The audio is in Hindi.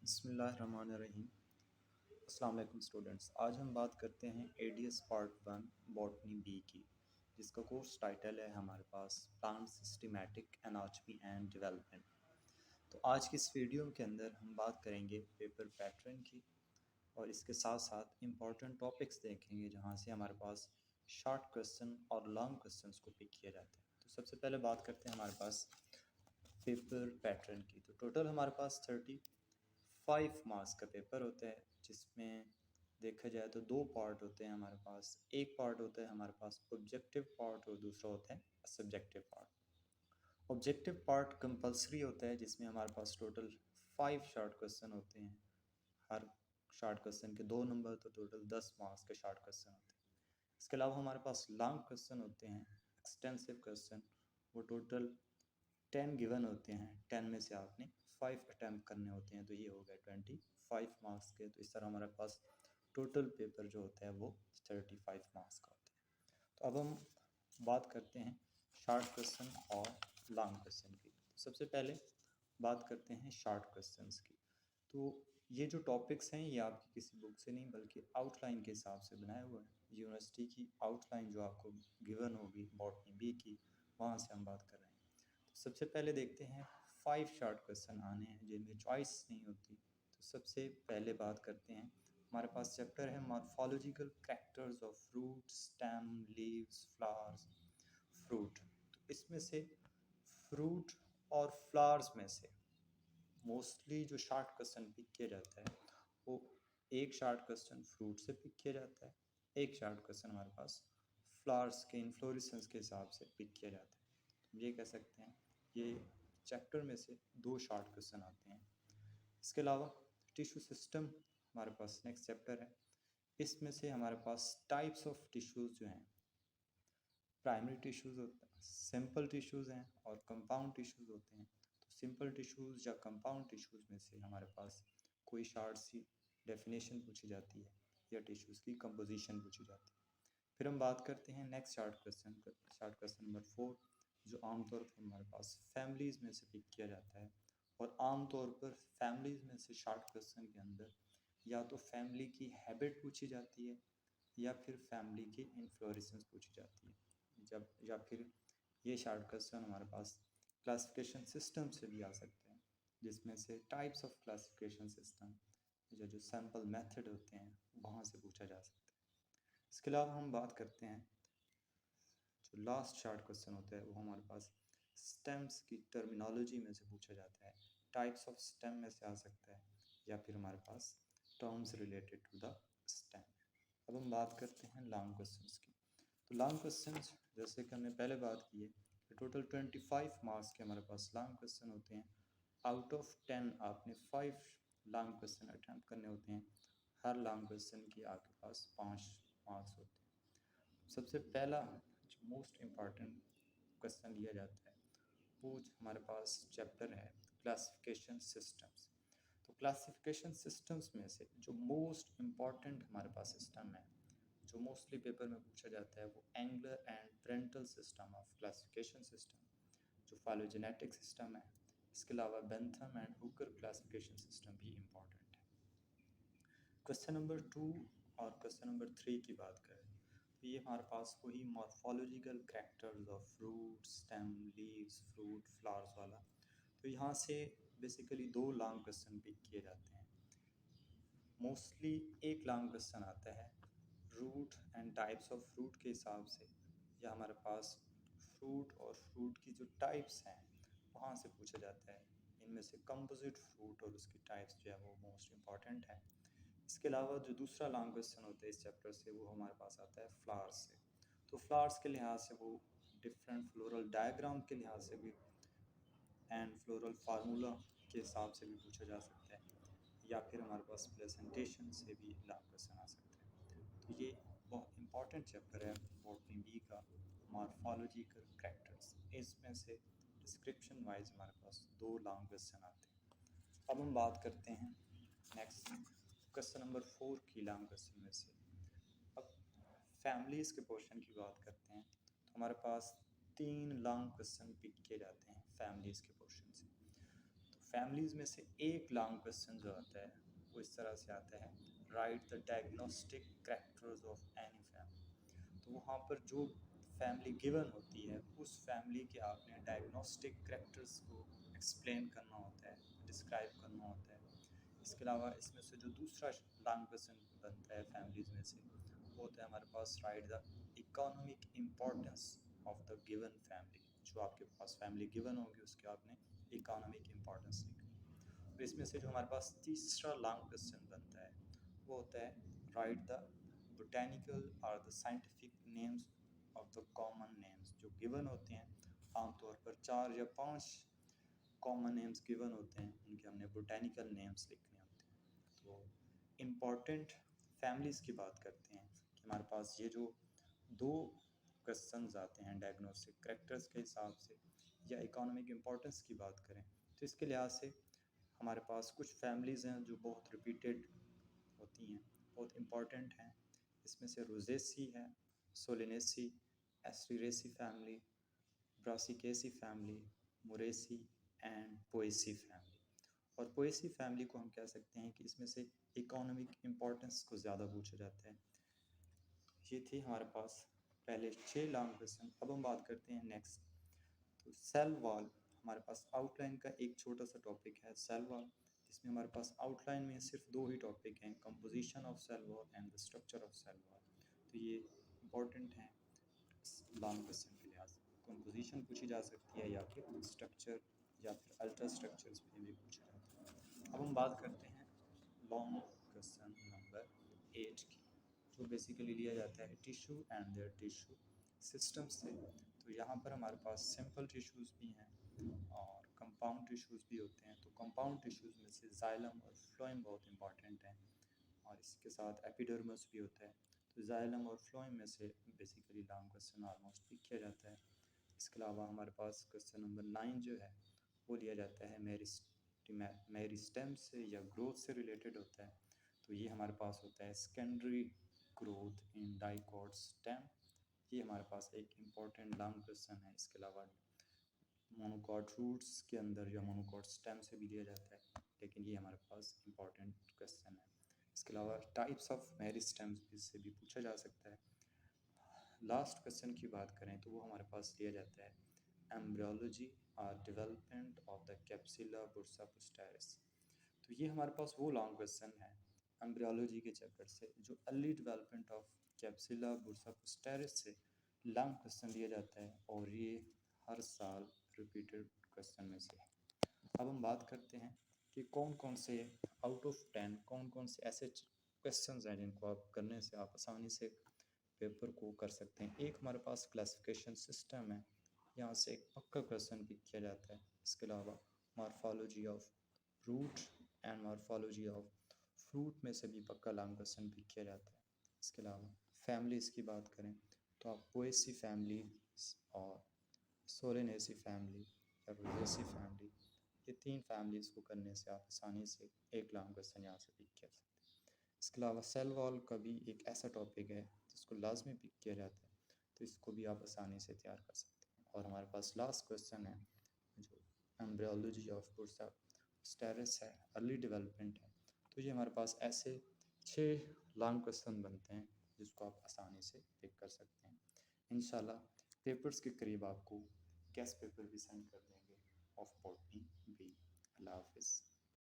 बिस्मिल्लाहिर्रहमानिर्रहीम। अस्सलाम वालेकुम स्टूडेंट्स। आज हम बात करते हैं एडीएस पार्ट 1 बॉटनी बी की, जिसका कोर्स टाइटल है हमारे पास plant systematic anatomy and development. तो आज की इस वीडियो के अंदर हम बात करेंगे पेपर पैटर्न की और इसके साथ साथ इम्पॉर्टेंट टॉपिक्स देखेंगे जहाँ से हमारे पास शॉर्ट क्वेश्चन और लॉन्ग क्वेश्चंस को पिक किया जाता है। तो सबसे पहले बात करते हैं हमारे पास पेपर पैटर्न की। तो टोटल हमारे पास 35 मार्क्स का पेपर होता है, जिसमें देखा जाए तो दो पार्ट होते हैं हमारे पास। एक पार्ट होता है हमारे पास ऑब्जेक्टिव पार्ट और दूसरा होता है subjective part. Objective part compulsory होता है, जिसमें हमारे पास टोटल 5 शॉर्ट क्वेश्चन होते हैं। हर शॉर्ट क्वेश्चन के 2 नंबर, तो टोटल 10 मार्क्स के शॉर्ट क्वेश्चन होते हैं। इसके अलावा हमारे पास लॉन्ग क्वेश्चन होते हैं, एक्सटेंसिव क्वेश्चन। वो टोटल 10 गिवन होते हैं, 10 में से आपने 5 अटैम्प्ट करने होते हैं, तो ये हो गए 25 मार्क्स के। तो इस तरह हमारे पास टोटल पेपर जो होता है वो 35 मार्क्स का होता है। तो अब हम बात करते हैं शॉर्ट क्वेश्चन और लॉन्ग क्वेश्चन की। सबसे पहले बात करते हैं शॉर्ट क्वेश्चंस की। तो ये जो टॉपिक्स हैं ये आपकी किसी बुक से नहीं बल्कि आउटलाइन के हिसाब से बनाया हुआ है। यूनिवर्सिटी की आउटलाइन जो आपको गिवन होगी बॉटनी बी की, वहाँ से हम बात कर रहे हैं। तो सबसे पहले देखते हैं 5 शॉर्ट क्वेश्चन आने हैं जिनमें चॉइस नहीं होती। तो सबसे पहले बात करते हैं, हमारे पास चैप्टर है morphological characters of fruit, stem, leaves, flowers, fruit. तो इसमें से फ्रूट और फ्लावर्स में से मोस्टली जो शॉर्ट क्वेश्चन पिक किया जाता है वो एक शॉर्ट क्वेश्चन फ्रूट से पिक किया जाता है, एक शॉर्ट क्वेश्चन हमारे पास फ्लावर्स के इन्फ्लोरेसेंस के हिसाब से पिक किया जाता है। तो ये कह सकते हैं ये चैप्टर में से 2 शॉर्ट क्वेश्चन आते हैं। इसके अलावा टिश्यू सिस्टम हमारे पास नेक्स्ट चैप्टर है। इसमें से हमारे पास टाइप्स ऑफ टिश्यूज़ जो हैं, प्राइमरी टिश्यूज़ होते हैं, सिंपल टिश्यूज़ हैं और कंपाउंड टिश्यूज़ होते हैं। तो सिंपल टिश्यूज़ या कंपाउंड टिश्यूज़ में से हमारे पास कोई शॉर्ट सी डेफिनेशन पूछी जाती है या टिश्यूज़ की कंपोजिशन पूछी जाती है। फिर हम बात करते हैं नेक्स्ट शॉर्ट क्वेश्चन नंबर 4, जो आमतौर पर हमारे पास फैमिलीज़ में से पिक किया जाता है। और आमतौर पर फैमिलीज़ में से शॉर्ट क्वेश्चन के अंदर या तो फैमिली की हैबिट पूछी जाती है या फिर फैमिली की इन्फ्लोरेसेंस पूछी जाती है। जब या फिर ये शॉर्ट क्वेश्चन हमारे पास क्लासिफिकेशन सिस्टम से भी आ सकते हैं, जिसमें से टाइप्स ऑफ क्लासिफिकेशन सिस्टम या जो सैम्पल मेथड होते हैं वहाँ से पूछा जा सकता है। इसके अलावा हम बात करते हैं जो लास्ट शॉर्ट क्वेश्चन होता है वो हमारे पास स्टेम्स की टर्मिनोलॉजी में से पूछा जाता है। टाइप्स ऑफ स्टेम में से आ सकता है या फिर हमारे पास terms related to the stem. अब हम बात करते हैं लॉन्ग क्वेश्चंस की। तो लॉन्ग क्वेश्चंस जैसे कि हमने पहले बात की है कि टोटल 25 मार्क्स के हमारे पास लॉन्ग क्वेश्चन होते हैं। आउट ऑफ 10 आपने 5 लॉन्ग क्वेश्चन अटैम्प्ट करने होते हैं। हर लॉन्ग क्वेश्चन की आपके पास 5 मार्क्स होते हैं। सबसे पहला जो मोस्ट इम्पॉर्टेंट क्वेश्चन लिया जाता है वो हमारे पास चैप्टर है क्लासिफिकेशन सिस्टम्स। तो क्लासिफिकेशन सिस्टम्स में से जो मोस्ट इम्पॉर्टेंट हमारे पास सिस्टम है जो मोस्टली पेपर में पूछा जाता है वो angular and parental system of classification system, जो फाइलोजेनेटिक सिस्टम है। इसके अलावा Bentham and Hooker classification system भी इम्पॉर्टेंट है। क्वेश्चन नंबर 2 और क्वेश्चन नंबर 3 की बात करें तो ये हमारे पास वही morphological characters of fruit, stem, leaves, fruit, flowers वाला। तो यहाँ से बेसिकली 2 लॉन्ग क्वेश्चन पिक किए जाते हैं। मोस्टली एक लॉन्ग क्वेश्चन आता है root and types of fruit के हिसाब से, या हमारे पास फ्रूट और फ्रूट की जो टाइप्स हैं वहाँ से पूछा जाता है। इनमें से कंपोजिट फ्रूट और उसकी टाइप्स जो है वो मोस्ट इम्पॉर्टेंट है। इसके अलावा जो दूसरा लॉन्ग क्वेश्चन होता है इस चैप्टर से वो हमारे पास आता है फ्लावर्स से। तो फ्लावर्स के लिहाज से वो डिफरेंट फ्लोरल डायग्राम के लिहाज से भी एंड फ्लोरल फार्मूला के हिसाब से भी पूछा जा सकता है, या फिर हमारे पास प्रेजेंटेशन से भी लॉन्ग क्वेश्चन आ सकते हैं। तो ये बहुत इंपॉर्टेंट चैप्टर है बॉटनी बी का, मॉर्फोलॉजिकल कैरेक्टर्स। इसमें से डिस्क्रिप्शन वाइज हमारे पास 2 लॉन्ग क्वेश्चन आते हैं। अब हम बात करते हैं नेक्स्ट क्वेश्चन नंबर 4 की लॉन्ग क्वेश्चन में से। अब फैमिलीज़ के पोर्शन की बात करते हैं तो हमारे पास 3 लॉन्ग क्वेश्चन पिक किए जाते हैं फैमिलीज़ के पोर्शन से। तो फैमिलीज़ में से एक लॉन्ग क्वेश्चन जो आता है वो इस तरह से आता है, right the diagnostic characters of any family. तो वहाँ पर जो फैमिली गिवन होती है उस फैमिली के आपने डायग्नोस्टिक कैरेक्टर्स को एक्सप्लेन करना होता है, डिस्क्राइब करना होता है। इसके अलावा इसमें से जो दूसरा लॉन्ग क्वेश्चन बनता है फैमिलीज़ में से वो होता है हमारे पास, right the economic importance of the given family. जो आपके पास फैमिली गिवन होगी उसके आपने इकोनॉमिक इम्पोर्टेंस लिखनी है। और इसमें से जो हमारे पास तीसरा लॉन्ग क्वेश्चन बनता है वो होता है, राइट द बोटेनिकल और the scientific names of the common names. जो गिवन होते हैं आमतौर पर 4 या 5 कॉमन नेम्स गिवन होते हैं, उनके हमने बोटेनिकल नेम्स लिखने होते हैं। तो इम्पॉर्टेंट फैमिलीज़ की बात करते हैं कि हमारे पास ये जो दो क्वेश्चंस आते हैं डायग्नोस्टिक करेक्टर्स के हिसाब से या इकोनॉमिक इम्पोर्टेंस की बात करें, तो इसके लिहाज से हमारे पास कुछ फैमिलीज़ हैं जो बहुत रिपीटेड होती हैं, बहुत इम्पॉर्टेंट हैं। इसमें से रोजेसी है, Solanaceae, Asteraceae family, Brassicaceae family, Moraceae and Poaceae family. और पोएसी फैमिली को हम कह सकते हैं कि इसमें से इकोनॉमिक इम्पोर्टेंस को ज़्यादा पूछा जाता है। ये थी हमारे पास पहले 6 लॉन्ग क्वेश्चन। अब हम बात करते हैं नेक्स्ट। तो सेल वॉल हमारे पास आउटलाइन का एक छोटा सा टॉपिक है, सेल वॉल, जिसमें हमारे पास आउटलाइन में सिर्फ 2 ही टॉपिक हैं, composition of cell wall and the structure of cell wall. तो ये इंपॉर्टेंट हैं लॉन्ग क्वेश्चन के लिहाज से। कंपोजिशन पूछी जा सकती है या फिर स्ट्रक्चर या फिर अल्ट्रा स्ट्रक्चर्स पे भी पूछा जाता है। अब हम बात करते हैं लॉन्ग क्वेश्चन नंबर 8 की, जो बेसिकली लिया जाता है tissue and their tissue system से। तो यहाँ पर हमारे पास सिंपल टिश्यूज़ भी हैं और कंपाउंड टिश्यूज़ भी होते हैं। तो कंपाउंड टिश्यूज़ में से जाइलम और फ्लोएम बहुत इंपॉर्टेंट हैं और इसके साथ एपिडर्मिस भी होता है। तो जाइलम और फ्लोएम में से basically long question almost pick किया जाता है। इसके अलावा हमारे पास क्वेश्चन नंबर 9 जो है वो लिया जाता है मेरिस्टेम से या ग्रोथ से रिलेटेड होता है। तो ये हमारे पास होता है secondary growth in dicot stem. ये हमारे पास एक इम्पॉर्टेंट लॉन्ग क्वेश्चन है। इसके अलावा मोनोकॉट रूट्स के अंदर या मोनोकॉट स्टेम से भी लिया जाता है, लेकिन ये हमारे पास इम्पॉर्टेंट क्वेश्चन है। इसके अलावा टाइप्स ऑफ मेरिस्टेम्स से भी पूछा जा सकता है। लास्ट क्वेश्चन की बात करें तो वो हमारे पास लिया जाता है एम्ब्रियोलॉजी और डेवलपमेंट ऑफ द कैप्सुला बुर्सापोस्टेरिस। तो ये हमारे पास वो लॉन्ग क्वेश्चन है एम्ब्रियोलॉजी के चैप्टर से, जो अर्ली डेवलपमेंट ऑफ कैप्सुला बुर्सापोस्टेरिस से लॉन्ग क्वेश्चन लिया जाता है और ये हर साल रिपीटेड क्वेश्चन में से है। अब हम बात करते हैं कि कौन कौन से आउट ऑफ 10 कौन कौन से ऐसे क्वेश्चंस हैं जिनको आप करने से आप आसानी से पेपर को कर सकते हैं। एक हमारे पास क्लासिफिकेशन सिस्टम है, यहाँ से एक पक्का क्वेश्चन पिक किया जाता है। इसके अलावा morphology of root and morphology of fruit में से भी पक्का लॉन्ग क्वेश्चन पिक किया जाता है। इसके अलावा फैमिलीज़ की बात करें तो आप पोएसी फैमिली और सोलेनेसी फैमिली या रोजेसी फैमिली, ये 3 फैमिलीज़ को करने से आप आसानी से एक लॉन्ग क्वेश्चन यहाँ से पिक कर सकते हैं। इसके अलावा सेल वॉल का भी एक ऐसा टॉपिक है जिसको लाजमी पिक किया जाता है, तो इसको भी आप आसानी से तैयार कर सकते हैं। और हमारे पास लास्ट क्वेश्चन है जो एम्ब्रियोलॉजी ऑफ बुर्सापोस्टेरिस है, अर्ली डेवलपमेंट है। तो ये हमारे पास ऐसे 6 लॉन्ग क्वेश्चन बनते हैं जिसको आप आसानी से पिक कर सकते हैं। इंशाल्लाह पेपर्स के करीब आपको गेस्ट पेपर भी सेंड कर देंगे ऑफ बॉटनी भी। अल्लाह हाफिज़।